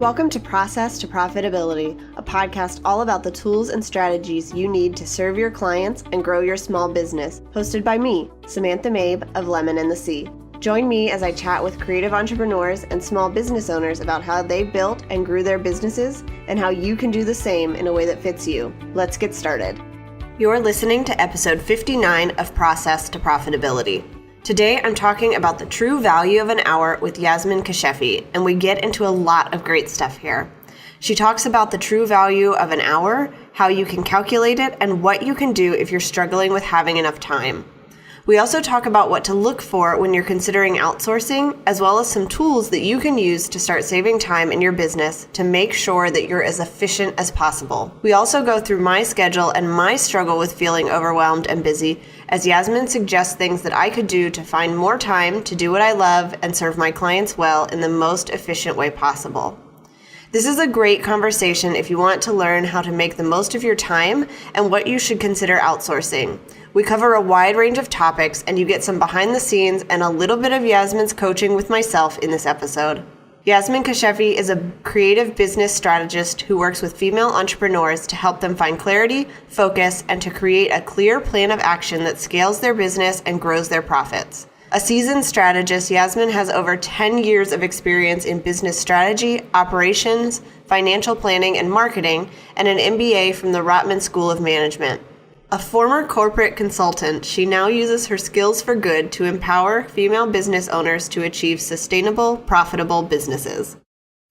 Welcome to Process to Profitability, a podcast all about the tools and strategies you need to serve your clients and grow your small business, hosted by me, Samantha Mabe of Lemon and the Sea. Join me as I chat with creative entrepreneurs and small business owners about how they built and grew their businesses and how you can do the same in a way that fits you. Let's get started. You're listening to episode 59 of Process to Profitability. Today, I'm talking about the true value of an hour with Yasmine Kashefi, and we get into a lot of great stuff here. She talks about the true value of an hour, how you can calculate it, and what you can do if you're struggling with having enough time. We also talk about what to look for when you're considering outsourcing, as well as some tools that you can use to start saving time in your business to make sure that you're as efficient as possible. We also go through my schedule and my struggle with feeling overwhelmed and busy, as Yasmine suggests things that I could do to find more time to do what I love and serve my clients well in the most efficient way possible. This is a great conversation if you want to learn how to make the most of your time and what you should consider outsourcing. We cover a wide range of topics, and you get some behind the scenes and a little bit of Yasmine's coaching with myself in this episode. Yasmine Kashefi is a creative business strategist who works with female entrepreneurs to help them find clarity, focus, and to create a clear plan of action that scales their business and grows their profits. A seasoned strategist, Yasmine has over 10 years of experience in business strategy, operations, financial planning, and marketing, and an MBA from the Rotman School of Management. A former corporate consultant, she now uses her skills for good to empower female business owners to achieve sustainable, profitable businesses.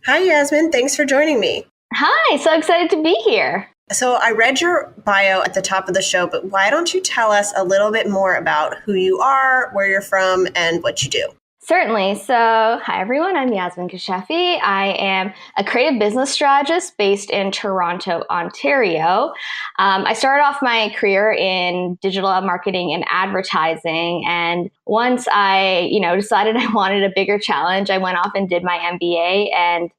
Hi, Yasmine. Thanks for joining me. Hi, so excited to be here. So I read your bio at the top of the show, but why don't you tell us a little bit more about who you are, where you're from, and what you do? Certainly. So, hi everyone, I'm Yasmine Kashefi. I am a creative business strategist based in Toronto, Ontario. I started off my career in digital marketing and advertising. And once I, decided I wanted a bigger challenge, I went off and did my MBA and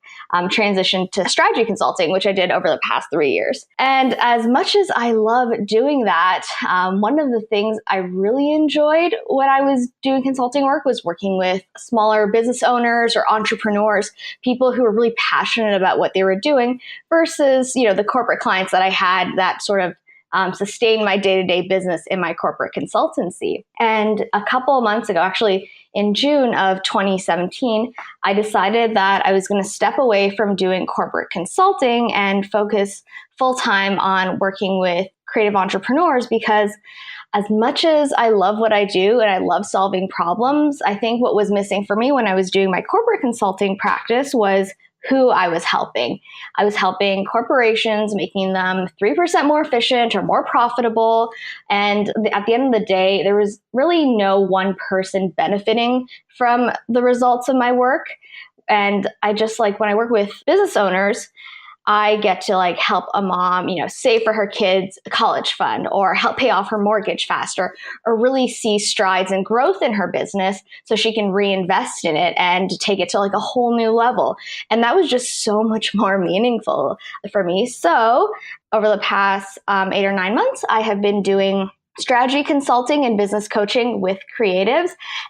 transitioned to strategy consulting, which I did over the past 3 years. And as much as I love doing that, one of the things I really enjoyed when I was doing consulting work was working with smaller business owners or entrepreneurs, people who were really passionate about what they were doing versus, the corporate clients that I had that sort of sustain my day-to-day business in my corporate consultancy. And a couple of months ago, actually in June of 2017, I decided that I was going to step away from doing corporate consulting and focus full-time on working with creative entrepreneurs, because as much as I love what I do and I love solving problems, I think what was missing for me when I was doing my corporate consulting practice was who I was helping. I was helping corporations, making them 3% more efficient or more profitable. And at the end of the day, there was really no one person benefiting from the results of my work. And I just when I work with business owners, I get to help a mom, save for her kids' college fund or help pay off her mortgage faster, or really see strides and growth in her business so she can reinvest in it and take it to a whole new level. And that was just so much more meaningful for me. So over the past 8 or 9 months, I have been doing strategy consulting and business coaching with creatives,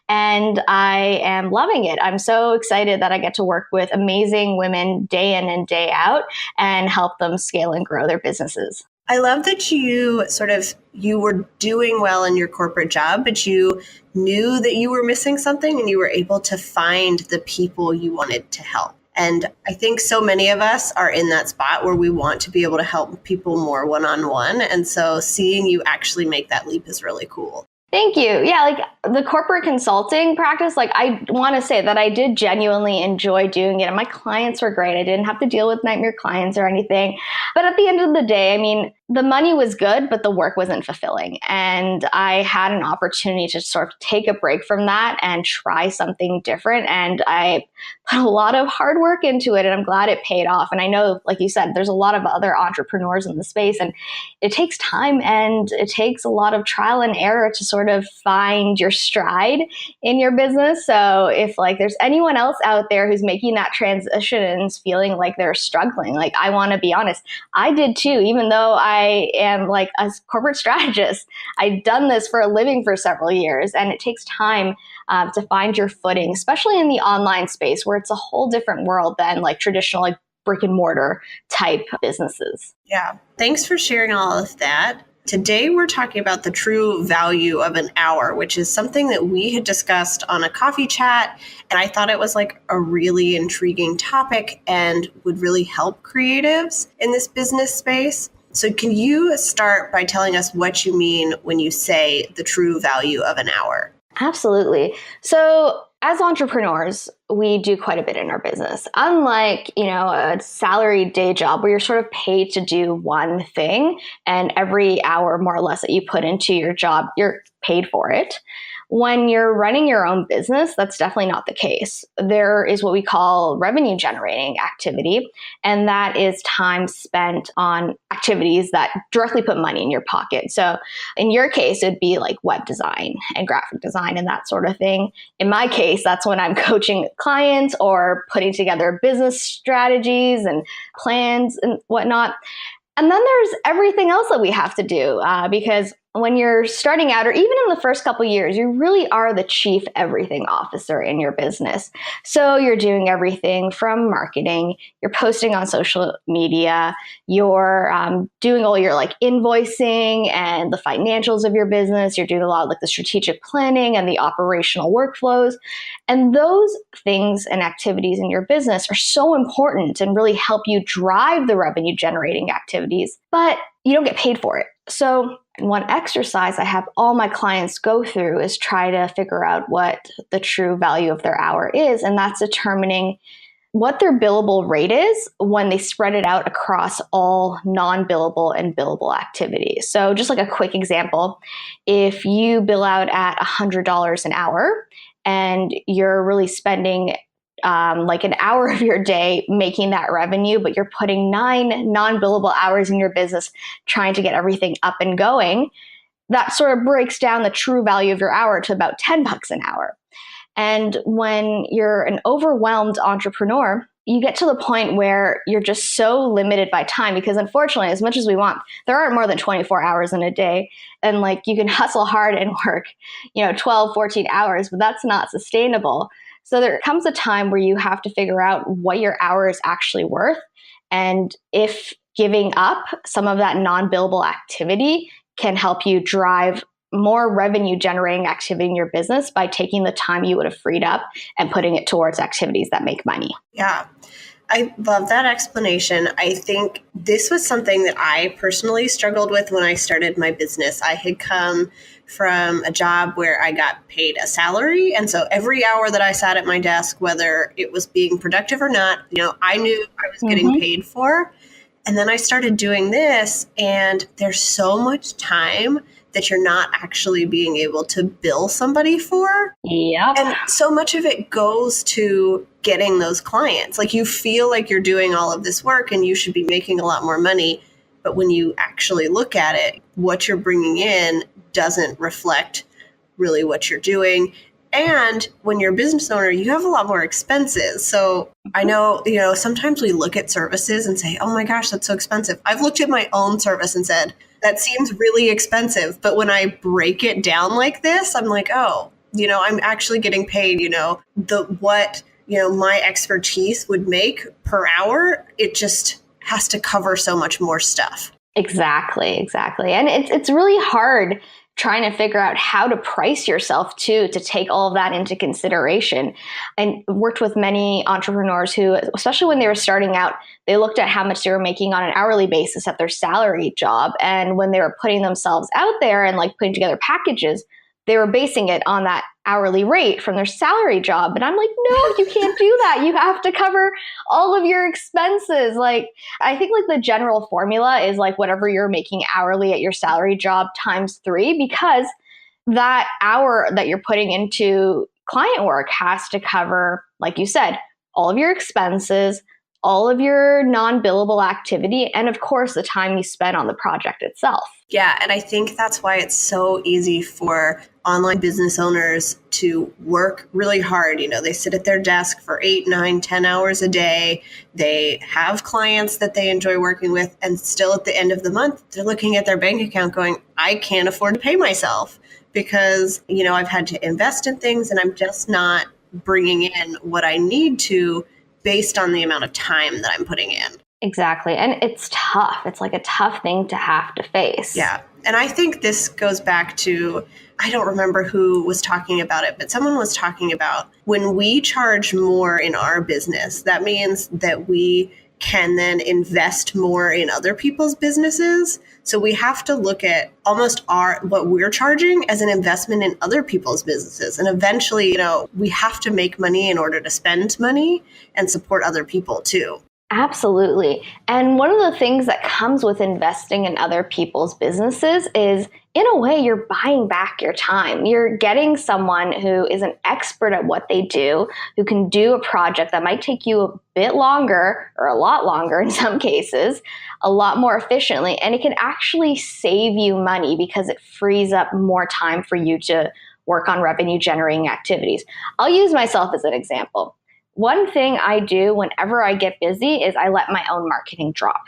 and I am loving it. I'm so excited that I get to work with amazing women day in and day out and help them scale and grow their businesses. I love that you were doing well in your corporate job, but you knew that you were missing something and you were able to find the people you wanted to help. And I think so many of us are in that spot where we want to be able to help people more one-on-one. And so seeing you actually make that leap is really cool. Thank you. Yeah, the corporate consulting practice, I want to say that I did genuinely enjoy doing it. And my clients were great. I didn't have to deal with nightmare clients or anything. But at the end of the day, the money was good, but the work wasn't fulfilling. And I had an opportunity to sort of take a break from that and try something different. And I put a lot of hard work into it, and I'm glad it paid off. And I know, like you said, there's a lot of other entrepreneurs in the space, and it takes time and it takes a lot of trial and error to sort of find your stride in your business. So if there's anyone else out there who's making that transition and is feeling like they're struggling, I want to be honest, I did too, even though I am a corporate strategist. I've done this for a living for several years, and it takes time to find your footing, especially in the online space where it's a whole different world than traditional brick and mortar type businesses. Yeah. Thanks for sharing all of that. Today, we're talking about the true value of an hour, which is something that we had discussed on a coffee chat. And I thought it was like a really intriguing topic and would really help creatives in this business space. So can you start by telling us what you mean when you say the true value of an hour? Absolutely. So as entrepreneurs, we do quite a bit in our business. Unlike, a salaried day job where you're sort of paid to do one thing and every hour more or less that you put into your job, you're paid for it. When you're running your own business, that's definitely not the case. There is what we call revenue generating activity, and that is time spent on activities that directly put money in your pocket. So in your case, it'd be like web design and graphic design and that sort of thing. In my case, that's when I'm coaching clients or putting together business strategies and plans and whatnot. And then there's everything else that we have to do because when you're starting out, or even in the first couple of years, you really are the chief everything officer in your business. So you're doing everything from marketing, you're posting on social media, you're doing all your like invoicing and the financials of your business. You're doing a lot of like the strategic planning and the operational workflows. And those things and activities in your business are so important and really help you drive the revenue generating activities, but you don't get paid for it. So one exercise I have all my clients go through is try to figure out what the true value of their hour is. And that's determining what their billable rate is when they spread it out across all non-billable and billable activities. So just like a quick example, if you bill out at $100 an hour and you're really spending like an hour of your day making that revenue, but you're putting 9 non-billable hours in your business trying to get everything up and going, that sort of breaks down the true value of your hour to about $10 an hour. And when you're an overwhelmed entrepreneur, you get to the point where you're just so limited by time because unfortunately, as much as we want, there aren't more than 24 hours in a day. And like you can hustle hard and work, 12, 14 hours, but that's not sustainable. So there comes a time where you have to figure out what your hour is actually worth. And if giving up some of that non-billable activity can help you drive more revenue generating activity in your business by taking the time you would have freed up and putting it towards activities that make money. Yeah. I love that explanation. I think this was something that I personally struggled with when I started my business. I had come from a job where I got paid a salary. And so every hour that I sat at my desk, whether it was being productive or not, I knew I was getting paid for. And then I started doing this, and there's so much time that you're not actually being able to bill somebody for. Yep. And so much of it goes to getting those clients. Like you feel like you're doing all of this work and you should be making a lot more money. But when you actually look at it, what you're bringing in doesn't reflect really what you're doing. And when you're a business owner, you have a lot more expenses. So I know, sometimes we look at services and say, oh my gosh, that's so expensive. I've looked at my own service and said, that seems really expensive. But when I break it down like this, I'm like, oh, I'm actually getting paid, what my expertise would make per hour. It just has to cover so much more stuff. Exactly. And it's really hard trying to figure out how to price yourself to take all of that into consideration. And worked with many entrepreneurs who, especially when they were starting out, they looked at how much they were making on an hourly basis at their salary job. And when they were putting themselves out there and like putting together packages, they were basing it on that hourly rate from their salary job. But I'm like, no, you can't do that. You have to cover all of your expenses. Like, I think like the general formula is like whatever you're making hourly at your salary job times 3, because that hour that you're putting into client work has to cover, like you said, all of your expenses, all of your non-billable activity, and of course, the time you spend on the project itself. Yeah, and I think that's why it's so easy for online business owners to work really hard. They sit at their desk for 8, 9, 10 hours a day. They have clients that they enjoy working with. And still at the end of the month, they're looking at their bank account going, I can't afford to pay myself because, I've had to invest in things and I'm just not bringing in what I need to based on the amount of time that I'm putting in. Exactly. And it's tough. It's like a tough thing to have to face. Yeah. And I think this goes back to, I don't remember who was talking about it, but someone was talking about when we charge more in our business, that means that we can then invest more in other people's businesses. So we have to look at almost what we're charging as an investment in other people's businesses. And eventually, we have to make money in order to spend money and support other people too. Absolutely. And one of the things that comes with investing in other people's businesses is, in a way, you're buying back your time. You're getting someone who is an expert at what they do, who can do a project that might take you a bit longer, or a lot longer in some cases, a lot more efficiently. And it can actually save you money because it frees up more time for you to work on revenue generating activities. I'll use myself as an example. One thing I do whenever I get busy is I let my own marketing drop.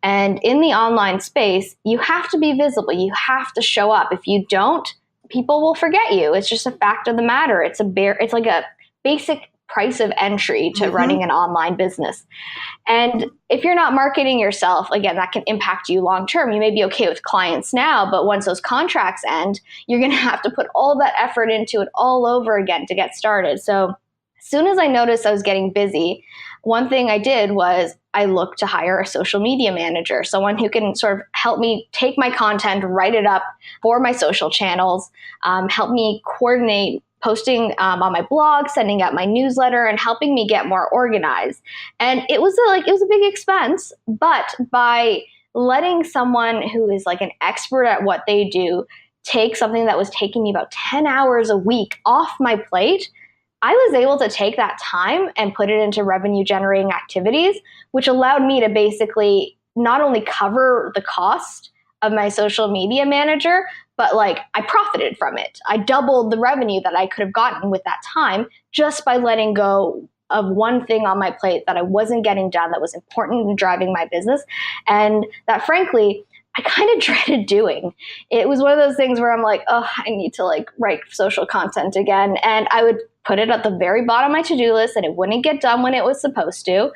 And in the online space, you have to be visible. You have to show up. If you don't, people will forget you. It's just a fact of the matter. It's like a basic price of entry to running an online business. And if you're not marketing yourself, again, that can impact you long term. You may be okay with clients now, but once those contracts end, you're going to have to put all that effort into it all over again to get started. So as soon as I noticed I was getting busy, one thing I did was I looked to hire a social media manager, someone who can sort of help me take my content, write it up for my social channels, help me coordinate posting on my blog, sending out my newsletter, and helping me get more organized. And it was a big expense, but by letting someone who is like an expert at what they do take something that was taking me about 10 hours a week off my plate, I was able to take that time and put it into revenue generating activities, which allowed me to basically not only cover the cost of my social media manager, but I profited from it. I doubled the revenue that I could have gotten with that time just by letting go of one thing on my plate that I wasn't getting done that was important in driving my business. And that, frankly, I kind of dreaded doing. It was one of those things where I'm like, oh, I need to write social content again. And I would put it at the very bottom of my to-do list and it wouldn't get done when it was supposed to.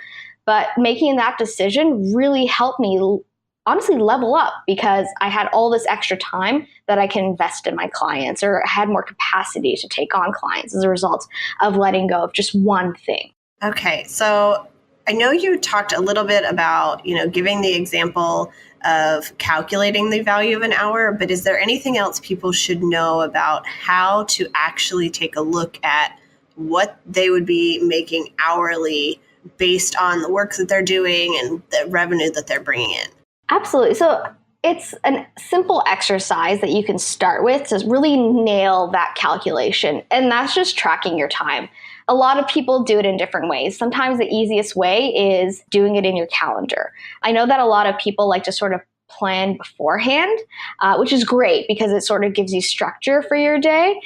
But making that decision really helped me honestly level up because I had all this extra time that I can invest in my clients, or I had more capacity to take on clients as a result of letting go of just one thing. Okay. So I know you talked a little bit about, giving the example of calculating the value of an hour, but is there anything else people should know about how to actually take a look at what they would be making hourly based on the work that they're doing and the revenue that they're bringing in? Absolutely. So it's a simple exercise that you can start with to really nail that calculation. And that's just tracking your time. A lot of people do it in different ways. Sometimes the easiest way is doing it in your calendar. I know that a lot of people like to sort of plan beforehand, which is great because it sort of gives you structure for your day.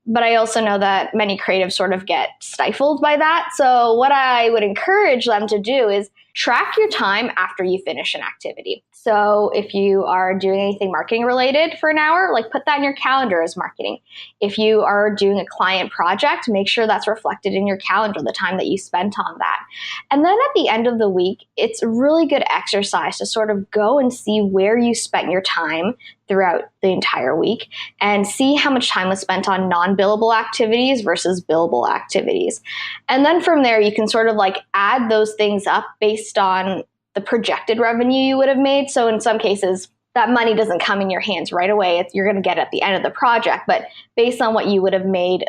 But I also know that many creatives sort of get stifled by that. So what I would encourage them to do is track your time after you finish an activity. So if you are doing anything marketing related for an hour, put that in your calendar as marketing. If you are doing a client project, make sure that's reflected in your calendar, the time that you spent on that. And then at the end of the week, it's a really good exercise to sort of go and see where you spent your time throughout the entire week and see how much time was spent on non-billable activities versus billable activities. And then from there, you can sort of add those things up based on the projected revenue you would have made. So in some cases, that money doesn't come in your hands right away. You're going to get it at the end of the project. But based on what you would have made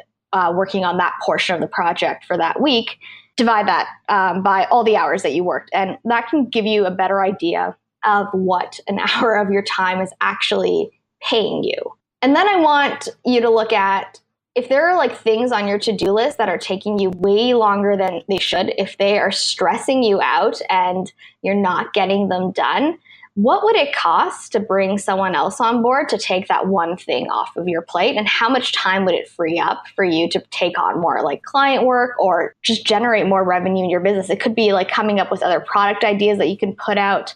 working on that portion of the project for that week, divide that by all the hours that you worked. And that can give you a better idea of what an hour of your time is actually paying you. And then I want you to look at if there are things on your to-do list that are taking you way longer than they should, if they are stressing you out and you're not getting them done, what would it cost to bring someone else on board to take that one thing off of your plate? And how much time would it free up for you to take on more client work or just generate more revenue in your business? It could be coming up with other product ideas that you can put out.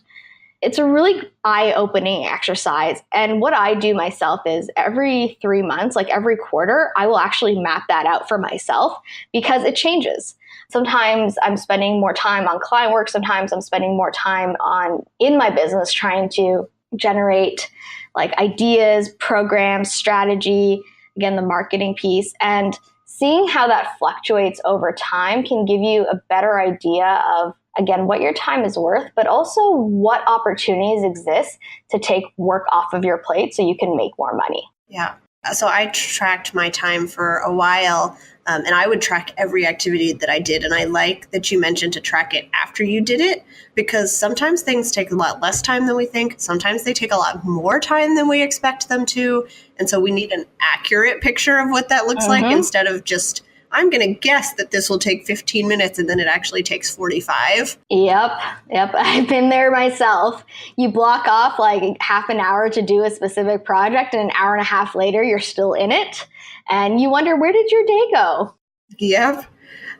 it's a really eye-opening exercise. And what I do myself is every 3 months, like every quarter, I will actually map that out for myself because it changes. Sometimes I'm spending more time on client work. Sometimes I'm spending more time in my business trying to generate like ideas, programs, strategy, again, the marketing piece. And seeing how that fluctuates over time can give you a better idea of, again, what your time is worth, but also what opportunities exist to take work off of your plate so you can make more money. Yeah. So I tracked my time for a while, and I would track every activity that I did. And I like that you mentioned to track it after you did it, because sometimes things take a lot less time than we think. Sometimes they take a lot more time than we expect them to. And so we need an accurate picture of what that looks like instead of just, I'm going to guess that this will take 15 minutes and then it actually takes 45. Yep. I've been there myself. You block off like half an hour to do a specific project, and an hour and a half later, you're still in it. And you wonder, where did your day go? Yep.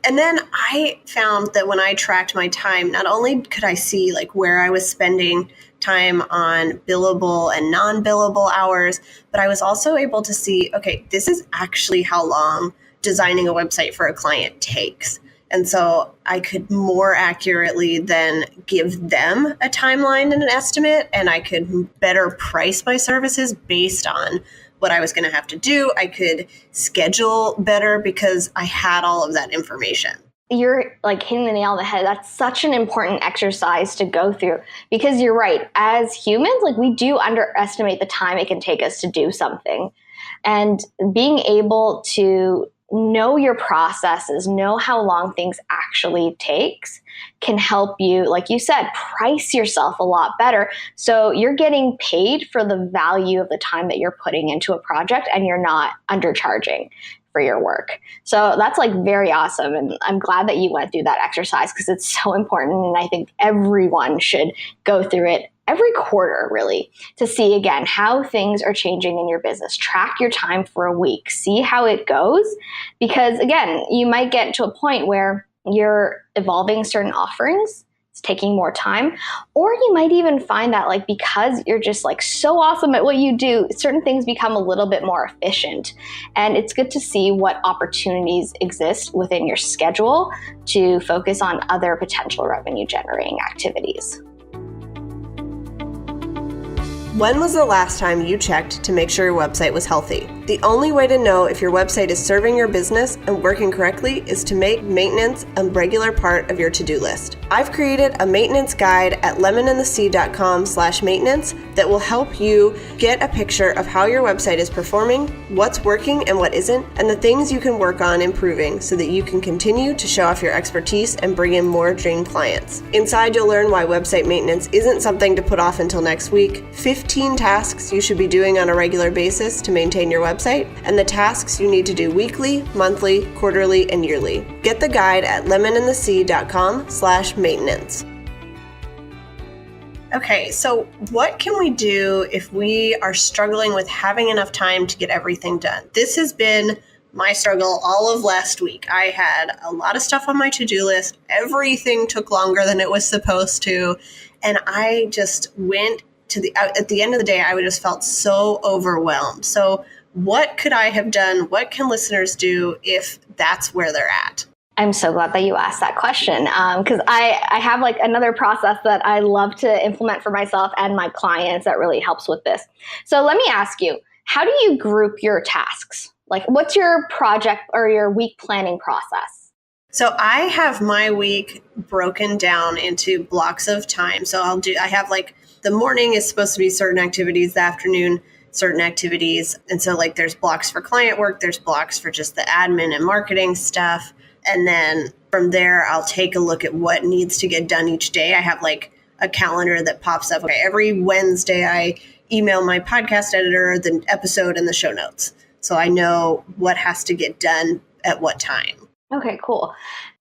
And then I found that when I tracked my time, not only could I see like where I was spending time on billable and non-billable hours, but I was also able to see, okay, this is actually how long designing a website for a client takes. And so I could more accurately then give them a timeline and an estimate, and I could better price my services based on what I was going to have to do. I could schedule better because I had all of that information. You're like hitting the nail on the head. That's such an important exercise to go through, because you're right. As humans, like we do underestimate the time it can take us to do something. And being able to know your processes, know how long things actually takes, can help you, like you said, price yourself a lot better. So you're getting paid for the value of the time that you're putting into a project, and you're not undercharging for your work. So that's like very awesome. And I'm glad that you went through that exercise, because it's so important. And I think everyone should go through it every quarter, really, to see again how things are changing in your business. Track your time for a week, see how it goes, because again, you might get to a point where you're evolving certain offerings, it's taking more time, or you might even find that like because you're just like so awesome at what you do, certain things become a little bit more efficient. And it's good to see what opportunities exist within your schedule to focus on other potential revenue generating activities. When was the last time you checked to make sure your website was healthy? The only way to know if your website is serving your business and working correctly is to make maintenance a regular part of your to-do list. I've created a maintenance guide at lemonandthesea.com/maintenance that will help you get a picture of how your website is performing, what's working and what isn't, and the things you can work on improving so that you can continue to show off your expertise and bring in more dream clients. Inside, you'll learn why website maintenance isn't something to put off until next week, 15 tasks you should be doing on a regular basis to maintain your website, and the tasks you need to do weekly, monthly, quarterly, and yearly. Get the guide at lemonandthesea.com/maintenance. Okay, so what can we do if we are struggling with having enough time to get everything done? This has been my struggle all of last week. I had a lot of stuff on my to-do list. Everything took longer than it was supposed to. And I just went to at the end of the day, I just felt so overwhelmed. So what could I have done? What can listeners do if that's where they're at? I'm so glad that you asked that question, because I have like another process that I love to implement for myself and my clients that really helps with this. So let me ask you, how do you group your tasks? Like, what's your project or your week planning process? So I have my week broken down into blocks of time. So I have like the morning is supposed to be certain activities, the afternoon, certain activities. And so like there's blocks for client work, there's blocks for just the admin and marketing stuff. And then from there, I'll take a look at what needs to get done each day. I have like a calendar that pops up. Okay, every Wednesday, I email my podcast editor the episode and the show notes. So I know what has to get done at what time. Okay, cool.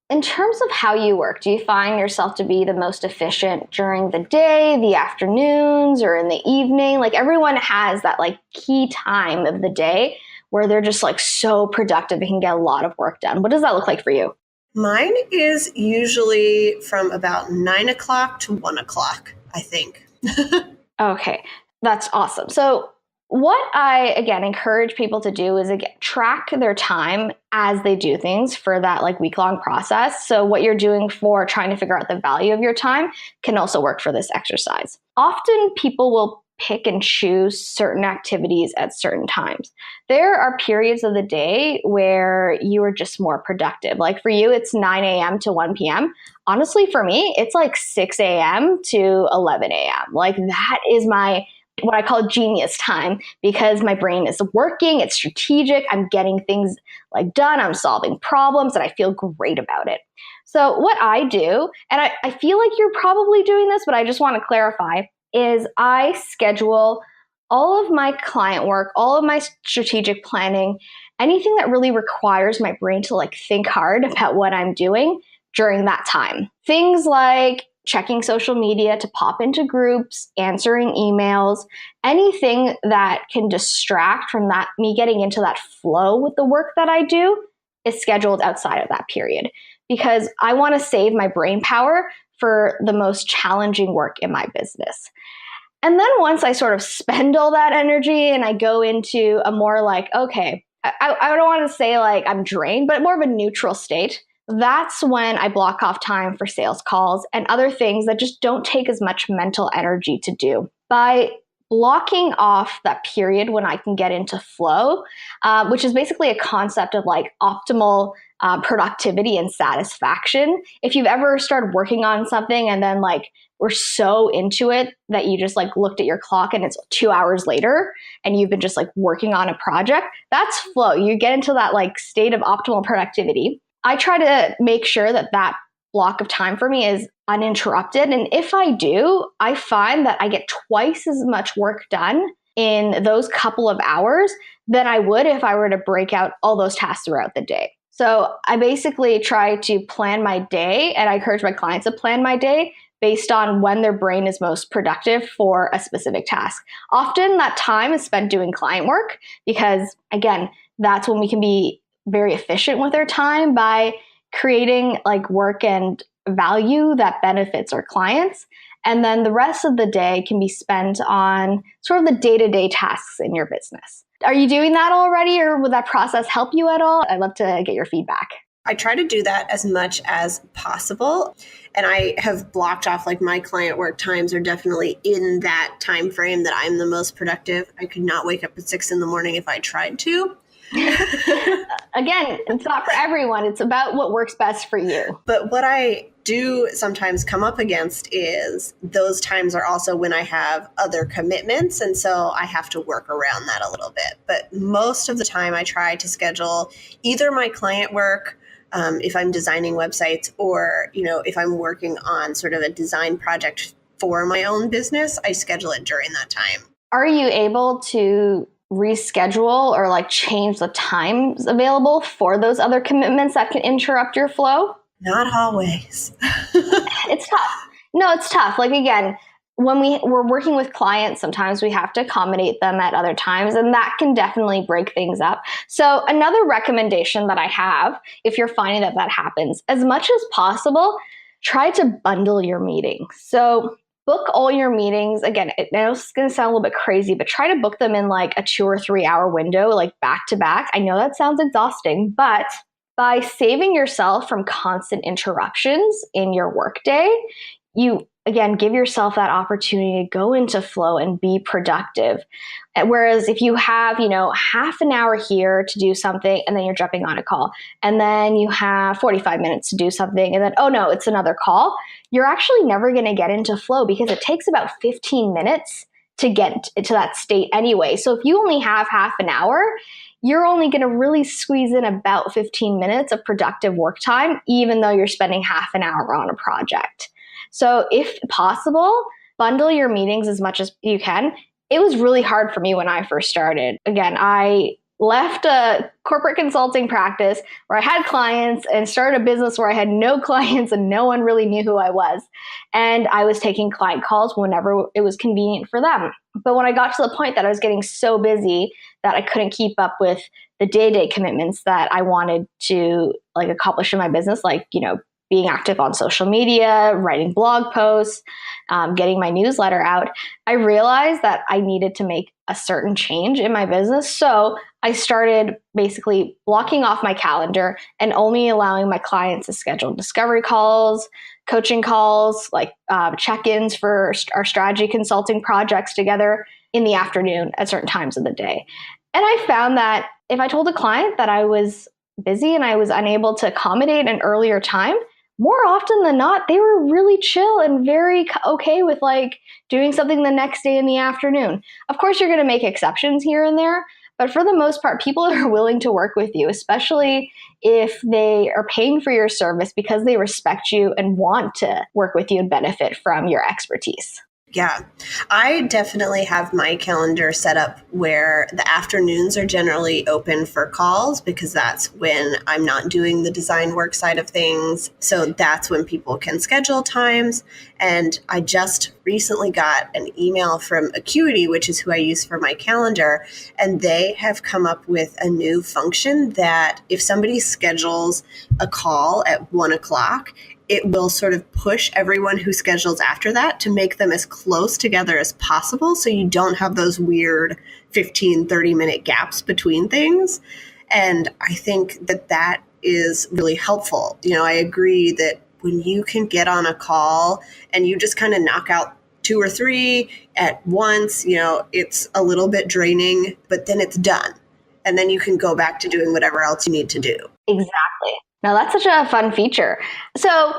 In terms of how you work, do you find yourself to be the most efficient during the day, the afternoons, or in the evening? Like everyone has that like key time of the day where they're just like so productive and can get a lot of work done. What does that look like for you? Mine is usually from about 9 o'clock to 1 o'clock, I think. Okay, that's awesome. So what I, again, encourage people to do is, again, track their time as they do things for that like week-long process. So what you're doing for trying to figure out the value of your time can also work for this exercise. Often people will pick and choose certain activities at certain times. There are periods of the day where you are just more productive. Like for you, it's 9 a.m. to 1 p.m. Honestly, for me, it's like 6 a.m. to 11 a.m. Like that is my what I call genius time, because my brain is working, it's strategic, I'm getting things like done, I'm solving problems, and I feel great about it. So what I do, and I feel like you're probably doing this, but I just want to clarify, is I schedule all of my client work, all of my strategic planning, anything that really requires my brain to like think hard about what I'm doing during that time. Things like checking social media to pop into groups, answering emails, anything that can distract from that, me getting into that flow with the work that I do, is scheduled outside of that period, because I want to save my brain power for the most challenging work in my business. And then once I sort of spend all that energy and I go into a more like, okay, I don't want to say like I'm drained, but more of a neutral state, that's when I block off time for sales calls and other things that just don't take as much mental energy to do. By blocking off that period when I can get into flow, which is basically a concept of like optimal productivity and satisfaction. If you've ever started working on something and then like were so into it that you just like looked at your clock and it's 2 hours later and you've been just like working on a project, that's flow. You get into that like state of optimal productivity. I try to make sure that that block of time for me is uninterrupted. And if I do, I find that I get twice as much work done in those couple of hours than I would if I were to break out all those tasks throughout the day. So I basically try to plan my day, and I encourage my clients to plan my day based on when their brain is most productive for a specific task. Often that time is spent doing client work because, again, that's when we can be very efficient with our time by creating like work and value that benefits our clients. And then the rest of the day can be spent on sort of the day-to-day tasks in your business. Are you doing that already, or would that process help you at all? I'd love to get your feedback. I try to do that as much as possible. And I have blocked off like my client work times are definitely in that time frame that I'm the most productive. I could not wake up at 6 a.m. if I tried to. Again, it's not for everyone. It's about what works best for you. But what I do sometimes come up against is those times are also when I have other commitments. And so I have to work around that a little bit. But most of the time I try to schedule either my client work, if I'm designing websites, or, if I'm working on sort of a design project for my own business, I schedule it during that time. Are you able to reschedule or like change the times available for those other commitments that can interrupt your flow? Not always. It's tough. No, it's tough. Like, again, when we're working with clients, sometimes we have to accommodate them at other times, and that can definitely break things up. So another recommendation that I have, if you're finding that that happens, as much as possible, try to bundle your meetings. So book all your meetings. Again, I know it's going to sound a little bit crazy, but try to book them in like a 2 or 3 hour window, like back to back. I know that sounds exhausting, but by saving yourself from constant interruptions in your workday, you, again, give yourself that opportunity to go into flow and be productive. Whereas if you have, half an hour here to do something and then you're jumping on a call, and then you have 45 minutes to do something and then, oh no, it's another call, you're actually never going to get into flow because it takes about 15 minutes to get into that state anyway. So if you only have half an hour, you're only going to really squeeze in about 15 minutes of productive work time, even though you're spending half an hour on a project. So if possible, bundle your meetings as much as you can. It was really hard for me when I first started. Again, I left a corporate consulting practice where I had clients and started a business where I had no clients and no one really knew who I was. And I was taking client calls whenever it was convenient for them. But when I got to the point that I was getting so busy that I couldn't keep up with the day-to-day commitments that I wanted to like accomplish in my business, like, being active on social media, writing blog posts, getting my newsletter out, I realized that I needed to make a certain change in my business. So I started basically blocking off my calendar and only allowing my clients to schedule discovery calls, coaching calls, like check-ins for our strategy consulting projects together in the afternoon at certain times of the day. And I found that if I told a client that I was busy and I was unable to accommodate an earlier time, more often than not, they were really chill and very okay with like doing something the next day in the afternoon. Of course, you're going to make exceptions here and there, but for the most part, people are willing to work with you, especially if they are paying for your service because they respect you and want to work with you and benefit from your expertise. Yeah, I definitely have my calendar set up where the afternoons are generally open for calls because that's when I'm not doing the design work side of things. So that's when people can schedule times. And I just recently got an email from Acuity, which is who I use for my calendar. And they have come up with a new function that if somebody schedules a call at 1:00, it will sort of push everyone who schedules after that to make them as close together as possible so you don't have those weird 15, 30-minute gaps between things. And I think that that is really helpful. You know, I agree that when you can get on a call and you just kind of knock out 2 or 3 at once, you know, it's a little bit draining, but then it's done. And then you can go back to doing whatever else you need to do. Exactly. Now, that's such a fun feature. So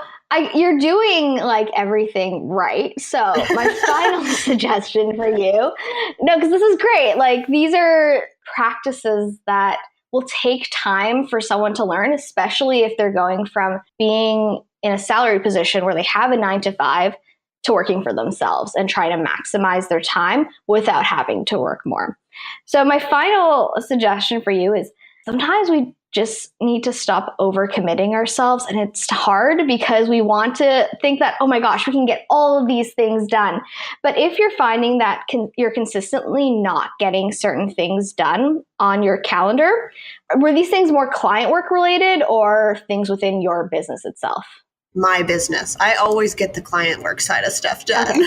you're doing like everything right. So my final suggestion for you, no, because this is great. Like these are practices that will take time for someone to learn, especially if they're going from being in a salary position where they have a 9 to 5 to working for themselves and trying to maximize their time without having to work more. So my final suggestion for you is sometimes we just need to stop overcommitting ourselves. And it's hard because we want to think that, oh my gosh, we can get all of these things done. But if you're finding that you're consistently not getting certain things done on your calendar, were these things more client work related or things within your business itself? My business. I always get the client work side of stuff done. Okay.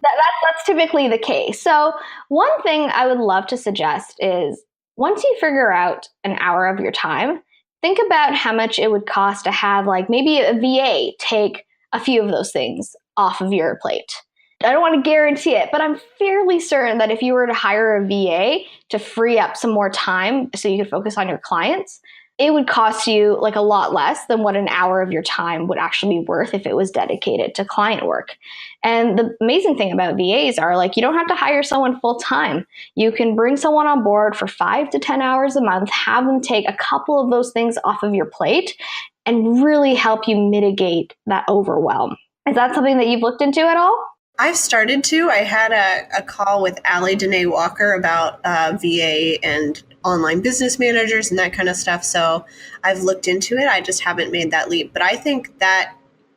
That's typically the case. So one thing I would love to suggest is once you figure out an hour of your time, think about how much it would cost to have like maybe a VA take a few of those things off of your plate. I don't want to guarantee it, but I'm fairly certain that if you were to hire a VA to free up some more time so you could focus on your clients, it would cost you like a lot less than what an hour of your time would actually be worth if it was dedicated to client work. And the amazing thing about VAs are like, you don't have to hire someone full time. You can bring someone on board for 5 to 10 hours a month, have them take a couple of those things off of your plate and really help you mitigate that overwhelm. Is that something that you've looked into at all? I've started to. I had a call with Allie Danae Walker about VA and online business managers and that kind of stuff. So I've looked into it. I just haven't made that leap. But I think that,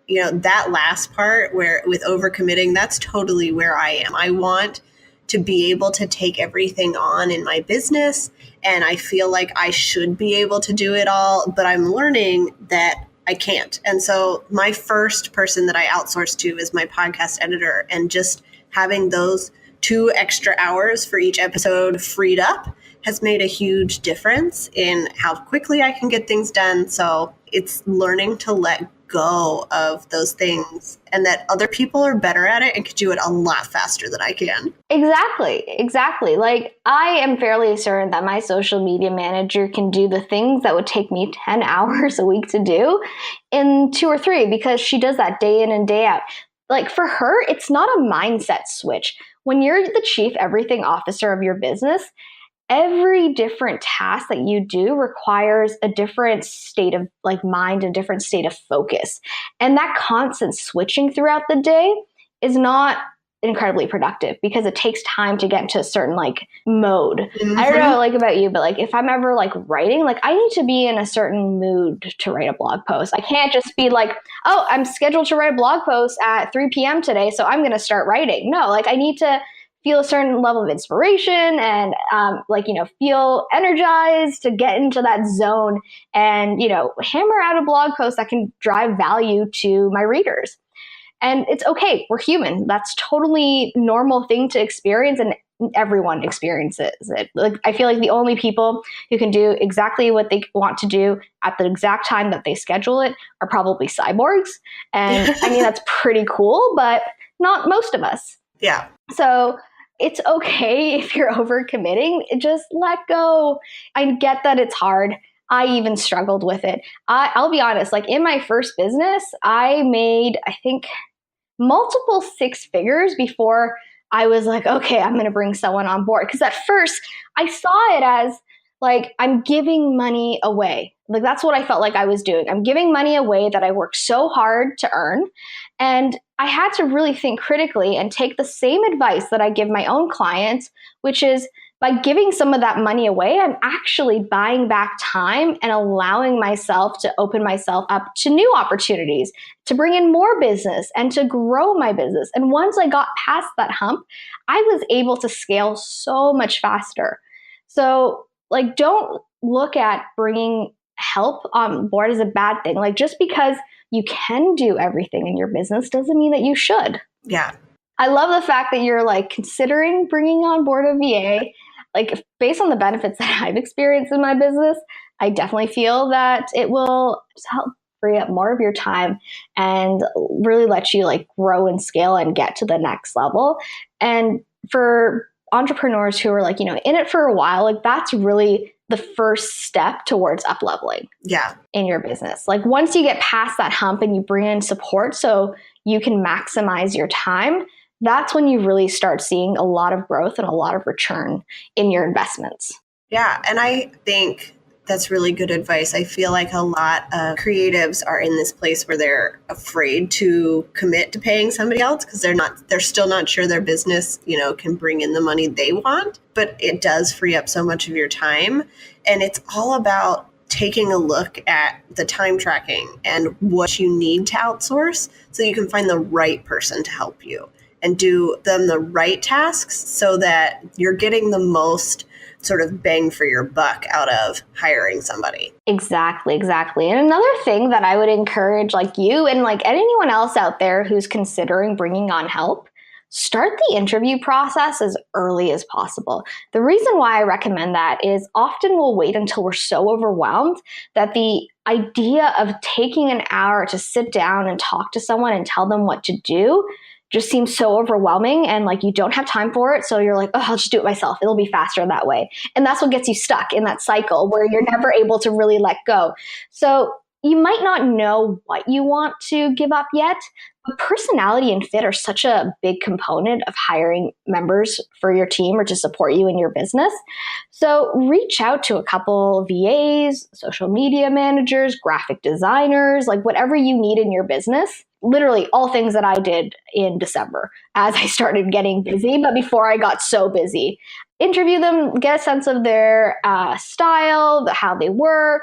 you know, that last part where with overcommitting, that's totally where I am. I want to be able to take everything on in my business. And I feel like I should be able to do it all, but I'm learning that I can't. And so my first person that I outsource to is my podcast editor, and just having those 2 extra hours for each episode freed up has made a huge difference in how quickly I can get things done. So it's learning to let go of those things and that other people are better at it and can do it a lot faster than I can. Exactly. Like I am fairly certain that my social media manager can do the things that would take me 10 hours a week to do in 2 or 3 because she does that day in and day out. Like for her, it's not a mindset switch. When you're the chief everything officer of your business, every different task that you do requires a different state of like mind, a different state of focus. And that constant switching throughout the day is not incredibly productive because it takes time to get into a certain like mode. Mm-hmm. I don't know like about you, but like if I'm ever like writing, like I need to be in a certain mood to write a blog post. I can't just be like, oh, I'm scheduled to write a blog post at 3 p.m. today, so I'm going to start writing. No, like I need to feel a certain level of inspiration and feel energized to get into that zone and, hammer out a blog post that can drive value to my readers. And it's okay. We're human. That's totally normal thing to experience, and everyone experiences it. Like, I feel like the only people who can do exactly what they want to do at the exact time that they schedule it are probably cyborgs. And I mean, that's pretty cool, but not most of us. Yeah. So it's okay if you're overcommitting. Just let go. I get that it's hard. I even struggled with it. I'll be honest, like in my first business, I made, I think, multiple six figures before I was like, okay, I'm going to bring someone on board. Because at first I saw it as like, I'm giving money away. Like, that's what I felt like I was doing. I'm giving money away that I worked so hard to earn. And I had to really think critically and take the same advice that I give my own clients, which is, by giving some of that money away, I'm actually buying back time and allowing myself to open myself up to new opportunities, to bring in more business and to grow my business. And once I got past that hump, I was able to scale so much faster. So, like, don't look at bringing help on board as a bad thing. Like, just because you can do everything in your business doesn't mean that you should. Yeah. I love the fact that you're like considering bringing on board a VA. Like, based on the benefits that I've experienced in my business, I definitely feel that it will just help free up more of your time and really let you like grow and scale and get to the next level. And for entrepreneurs who are like, in it for a while, like that's really the first step towards up leveling in your business. Like, once you get past that hump and you bring in support so you can maximize your time, that's when you really start seeing a lot of growth and a lot of return in your investments. Yeah. And I think that's really good advice. I feel like a lot of creatives are in this place where they're afraid to commit to paying somebody else because they're still not sure their business, can bring in the money they want, but it does free up so much of your time. And it's all about taking a look at the time tracking and what you need to outsource so you can find the right person to help you and do them the right tasks so that you're getting the most sort of bang for your buck out of hiring somebody. Exactly. And another thing that I would encourage like you and like anyone else out there who's considering bringing on help, start the interview process as early as possible. The reason why I recommend that is often we'll wait until we're so overwhelmed that the idea of taking an hour to sit down and talk to someone and tell them what to do just seems so overwhelming, and like you don't have time for it. So you're like, oh, I'll just do it myself. It'll be faster that way. And that's what gets you stuck in that cycle where you're never able to really let go. So you might not know what you want to give up yet, but personality and fit are such a big component of hiring members for your team or to support you in your business. So reach out to a couple VAs, social media managers, graphic designers, like whatever you need in your business. Literally all things that I did in December as I started getting busy, but before I got so busy. Interview them, get a sense of their style, how they work,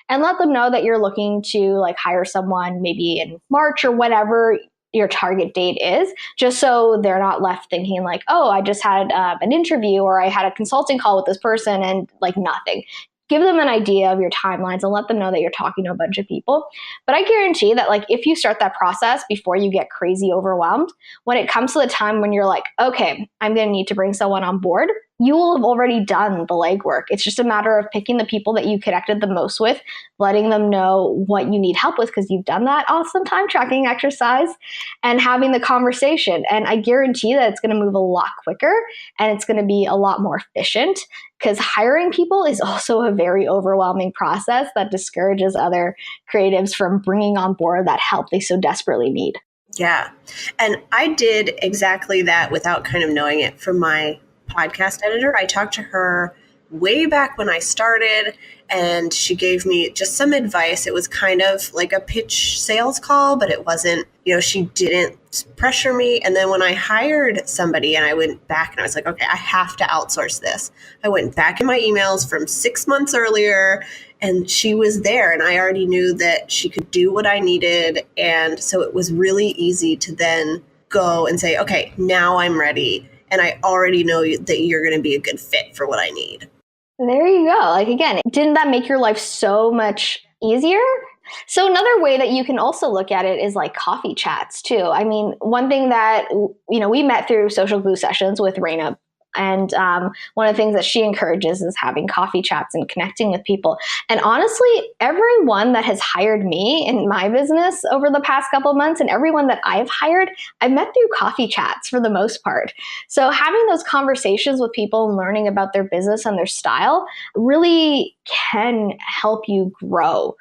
and let them know that you're looking to like hire someone maybe in March or whatever your target date is, just so they're not left thinking like, oh, I just had an interview or I had a consulting call with this person and like nothing. Give them an idea of your timelines and let them know that you're talking to a bunch of people. But I guarantee that like if you start that process before you get crazy overwhelmed, when it comes to the time when you're like, okay, I'm going to need to bring someone on board, you will have already done the legwork. It's just a matter of picking the people that you connected the most with, letting them know what you need help with because you've done that awesome time tracking exercise, and having the conversation. And I guarantee that it's going to move a lot quicker and it's going to be a lot more efficient, because hiring people is also a very overwhelming process that discourages other creatives from bringing on board that help they so desperately need. Yeah. And I did exactly that without kind of knowing it from my podcast editor. I talked to her way back when I started, and she gave me just some advice. It was kind of like a pitch sales call, but it wasn't, she didn't pressure me. And then when I hired somebody and I went back and I was like, okay, I have to outsource this. I went back in my emails from 6 months earlier, and she was there, and I already knew that she could do what I needed. And so it was really easy to then go and say, okay, now I'm ready. and I already know that you're going to be a good fit for what I need. There you go. Like, again, didn't that make your life so much easier? So another way that you can also look at it is like coffee chats too. I mean, one thing that, we met through social glue sessions with Raina. And one of the things that she encourages is having coffee chats and connecting with people. And honestly, everyone that has hired me in my business over the past couple of months and everyone that I've hired, I've met through coffee chats for the most part. So having those conversations with people and learning about their business and their style really can help you grow.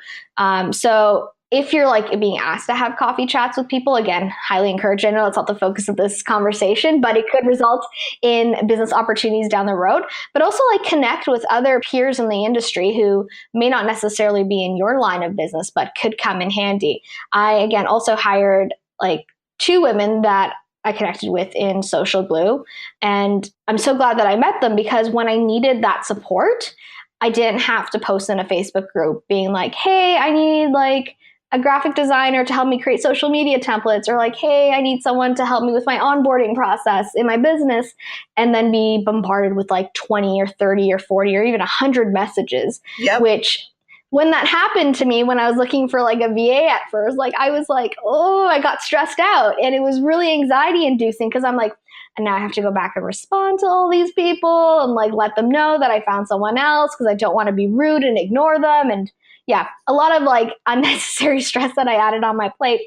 So if you're like being asked to have coffee chats with people, again, highly encouraged. I know it's not the focus of this conversation, but it could result in business opportunities down the road, but also like connect with other peers in the industry who may not necessarily be in your line of business, but could come in handy. I, again, also hired like 2 women that I connected with in Social Glue. And I'm so glad that I met them because when I needed that support, I didn't have to post in a Facebook group being like, hey, I need like a graphic designer to help me create social media templates, or like, hey, I need someone to help me with my onboarding process in my business, and then be bombarded with like 20 or 30 or 40 or even 100 messages, which when that happened to me, when I was looking for like a VA at first, like I was like, oh, I got stressed out, and it was really anxiety inducing because I'm like, and now I have to go back and respond to all these people and like let them know that I found someone else because I don't want to be rude and ignore them. And yeah, a lot of like unnecessary stress that I added on my plate.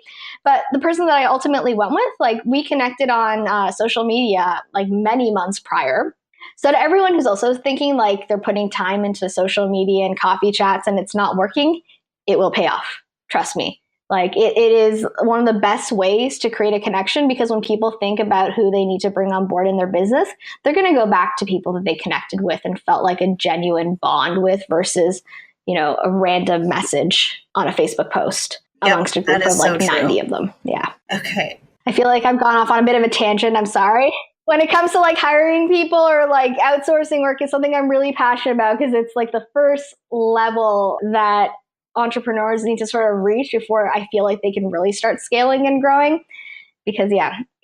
But the person that I ultimately went with, like we connected on social media like many months prior. So to everyone who's also thinking like they're putting time into social media and coffee chats and it's not working, it will pay off. Trust me. Like it is one of the best ways to create a connection, because when people think about who they need to bring on board in their business, they're going to go back to people that they connected with and felt like a genuine bond with versus, a random message on a Facebook post amongst a group of like 90 of them. Yeah. Okay. I feel like I've gone off on a bit of a tangent. I'm sorry. When it comes to like hiring people or like outsourcing work, it's something I'm really passionate about because it's like the first level that entrepreneurs need to sort of reach before I feel like they can really start scaling and growing. Because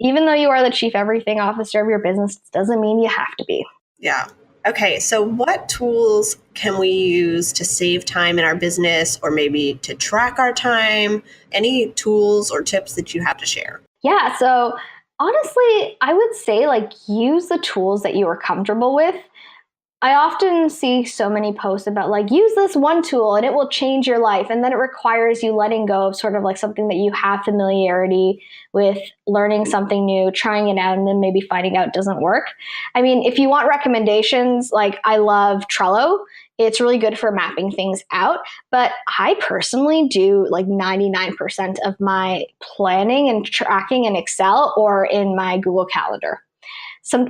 even though you are the chief everything officer of your business, doesn't mean you have to be. Yeah. Okay. So what tools can we use to save time in our business, or maybe to track our time? Any tools or tips that you have to share? Yeah. So honestly, I would say like use the tools that you are comfortable with. I often see so many posts about like, use this one tool and it will change your life. And then it requires you letting go of sort of like something that you have familiarity with, learning something new, trying it out, and then maybe finding out it doesn't work. I mean, if you want recommendations, like I love Trello. It's really good for mapping things out. But I personally do like 99% of my planning and tracking in Excel or in my Google Calendar.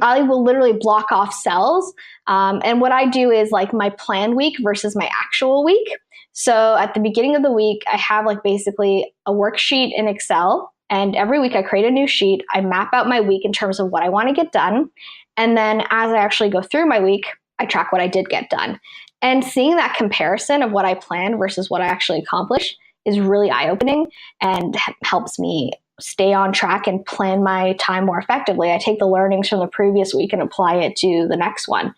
I will literally block off cells. And what I do is like my planned week versus my actual week. So at the beginning of the week, I have like basically a worksheet in Excel. And every week I create a new sheet. I map out my week in terms of what I want to get done. And then as I actually go through my week, I track what I did get done. And seeing that comparison of what I planned versus what I actually accomplished is really eye-opening and helps me stay on track and plan my time more effectively. I take the learnings from the previous week and apply it to the next one.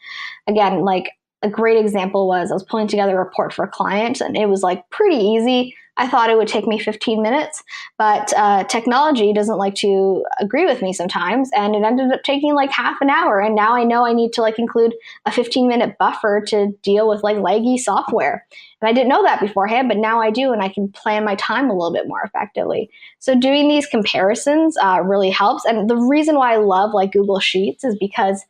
Again, like a great example was I was pulling together a report for a client and it was like pretty easy. I thought it would take me 15 minutes, but technology doesn't like to agree with me sometimes. And it ended up taking like half an hour. And now I know I need to like include a 15-minute buffer to deal with like laggy software. And I didn't know that beforehand, but now I do. And I can plan my time a little bit more effectively. So doing these comparisons really helps. And the reason why I love like Google Sheets is because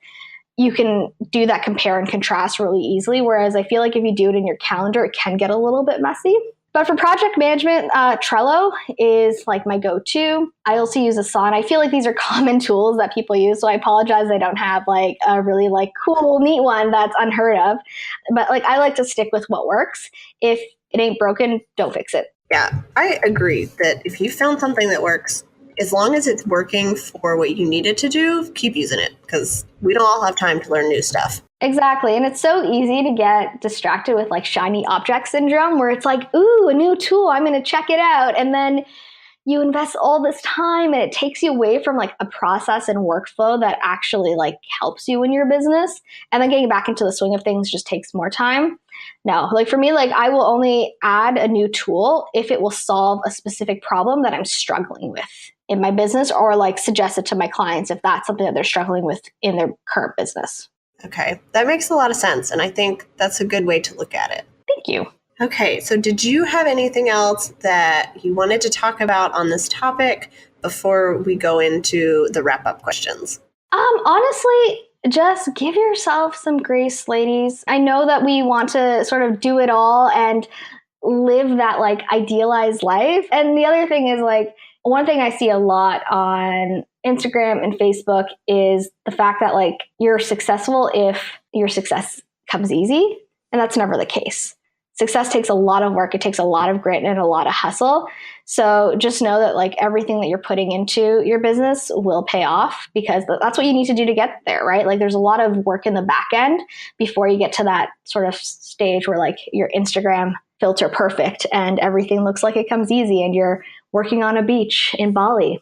you can do that compare and contrast really easily. Whereas I feel like if you do it in your calendar, it can get a little bit messy. But for project management, Trello is like my go-to. I also use Asana. I feel like these are common tools that people use. So I apologize I don't have like a really like cool, neat one that's unheard of. But like I like to stick with what works. If it ain't broken, don't fix it. Yeah, I agree that if you found something that works, as long as it's working for what you need it to do, keep using it, because we don't all have time to learn new stuff. Exactly. And it's so easy to get distracted with like shiny object syndrome, where it's like, ooh, a new tool, I'm going to check it out. And then you invest all this time and it takes you away from like a process and workflow that actually like helps you in your business. And then getting back into the swing of things just takes more time. No, like for me, like I will only add a new tool if it will solve a specific problem that I'm struggling with in my business, or like suggest it to my clients if that's something that they're struggling with in their current business. Okay, that makes a lot of sense. And I think that's a good way to look at it. Thank you. Okay, so did you have anything else that you wanted to talk about on this topic before we go into the wrap-up questions? Honestly, just give yourself some grace, ladies. I know that we want to sort of do it all and live that like idealized life. And the other thing is like, one thing I see a lot on Instagram and Facebook is the fact that like you're successful if your success comes easy. And that's never the case. Success takes a lot of work. It takes a lot of grit and a lot of hustle. So just know that like everything that you're putting into your business will pay off, because that's what you need to do to get there, right? Like there's a lot of work in the back end before you get to that sort of stage where like your Instagram filter perfect and everything looks like it comes easy and you're working on a beach in Bali.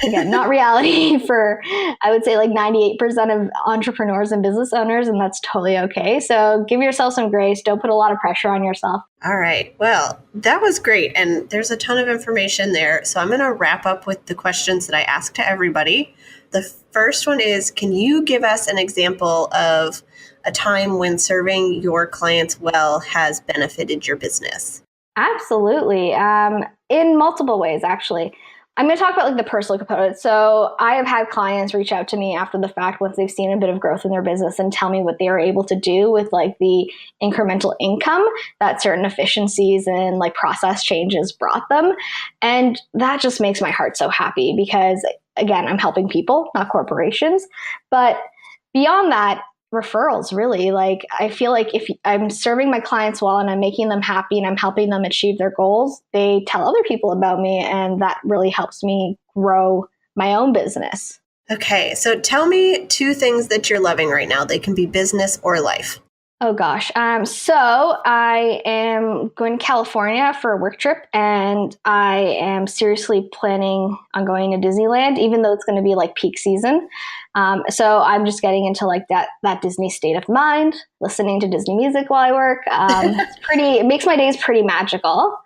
Again, not reality for, I would say, like 98% of entrepreneurs and business owners, and that's totally okay. So give yourself some grace. Don't put a lot of pressure on yourself. All right. Well, that was great. And there's a ton of information there. So I'm going to wrap up with the questions that I ask to everybody. The first one is, can you give us an example of a time when serving your clients well has benefited your business? Absolutely. In multiple ways, actually. I'm going to talk about like the personal component. So I have had clients reach out to me after the fact once they've seen a bit of growth in their business and tell me what they were able to do with like the incremental income that certain efficiencies and like process changes brought them. And that just makes my heart so happy because, again, I'm helping people, not corporations. But beyond that, referrals, really. Like I feel like if I'm serving my clients well and I'm making them happy and I'm helping them achieve their goals, they tell other people about me, and that really helps me grow my own business. Okay, so tell me 2 things that you're loving right now. They can be business or life. Oh gosh. So I am going to California for a work trip, and I am seriously planning on going to Disneyland, even though it's going to be like peak season. So I'm just getting into like that Disney state of mind, listening to Disney music while I work. It makes my days pretty magical.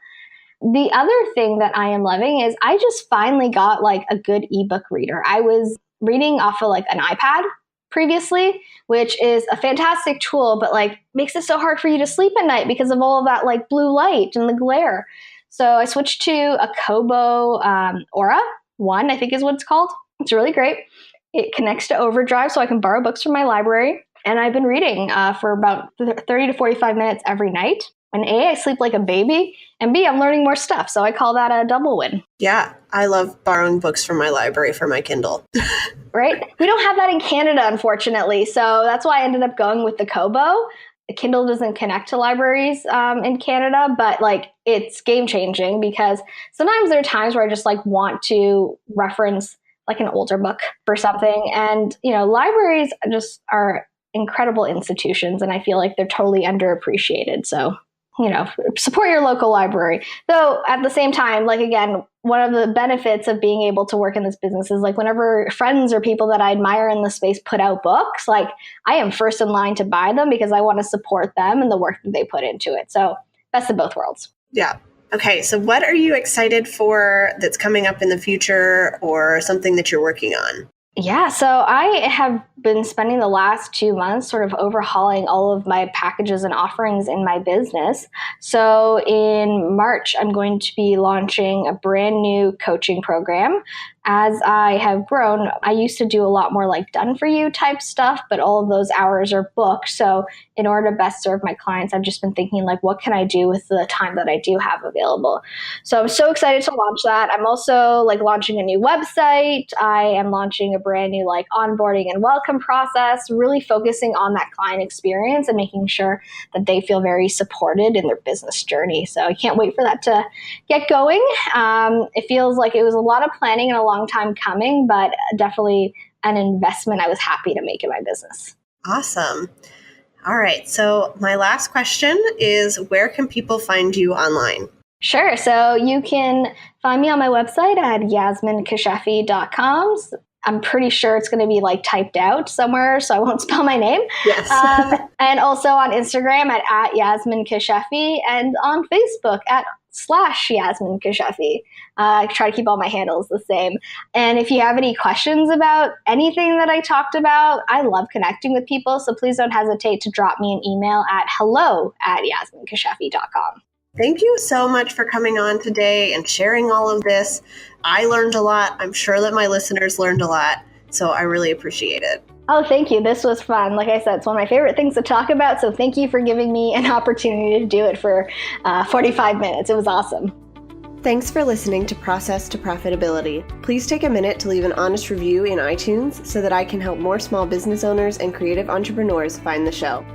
The other thing that I am loving is I just finally got like a good ebook reader. I was reading off of like an iPad previously, which is a fantastic tool, but like makes it so hard for you to sleep at night because of all of that like blue light and the glare. So I switched to a Kobo Aura 1, I think is what it's called. It's really great. It connects to Overdrive so I can borrow books from my library. And I've been reading for about 30 to 45 minutes every night. And A, I sleep like a baby, and B, I'm learning more stuff. So I call that a double win. Yeah, I love borrowing books from my library for my Kindle. Right? We don't have that in Canada, unfortunately. So that's why I ended up going with the Kobo. The Kindle doesn't connect to libraries in Canada, but like it's game changing because sometimes there are times where I just like want to reference like an older book for something. And, you know, libraries just are incredible institutions, and I feel like they're totally underappreciated. So, you know, support your local library. Though at the same time, like, again, one of the benefits of being able to work in this business is like whenever friends or people that I admire in the space put out books, like I am first in line to buy them because I want to support them and the work that they put into it. So best of both worlds. Yeah. Okay. So what are you excited for that's coming up in the future, or something that you're working on? Yeah, so I have been spending the last 2 months sort of overhauling all of my packages and offerings in my business. So in March, I'm going to be launching a brand new coaching program. As I have grown, I used to do a lot more like done for you type stuff, but all of those hours are booked. So in order to best serve my clients, I've just been thinking like, what can I do with the time that I do have available? So I'm so excited to launch that. I'm also like launching a new website. I am launching a brand new like onboarding and welcome process, really focusing on that client experience and making sure that they feel very supported in their business journey. So I can't wait for that to get going. It feels like it was a lot of planning and a long time coming, but definitely an investment I was happy to make in my business. Awesome. All right. So my last question is, where can people find you online? Sure. So you can find me on my website at yasminekashefi.com. I'm pretty sure it's going to be like typed out somewhere, so I won't spell my name. Yes. And also on Instagram at Yasmine Kashefi, and on Facebook @/Yasmine Kashefi. I try to keep all my handles the same. And if you have any questions about anything that I talked about, I love connecting with people. So please don't hesitate to drop me an email at hello@yasminekashefi.com. Thank you so much for coming on today and sharing all of this. I learned a lot. I'm sure that my listeners learned a lot. So I really appreciate it. Oh, thank you. This was fun. Like I said, it's one of my favorite things to talk about. So thank you for giving me an opportunity to do it for 45 minutes. It was awesome. Thanks for listening to Process to Profitability. Please take a minute to leave an honest review in iTunes so that I can help more small business owners and creative entrepreneurs find the show.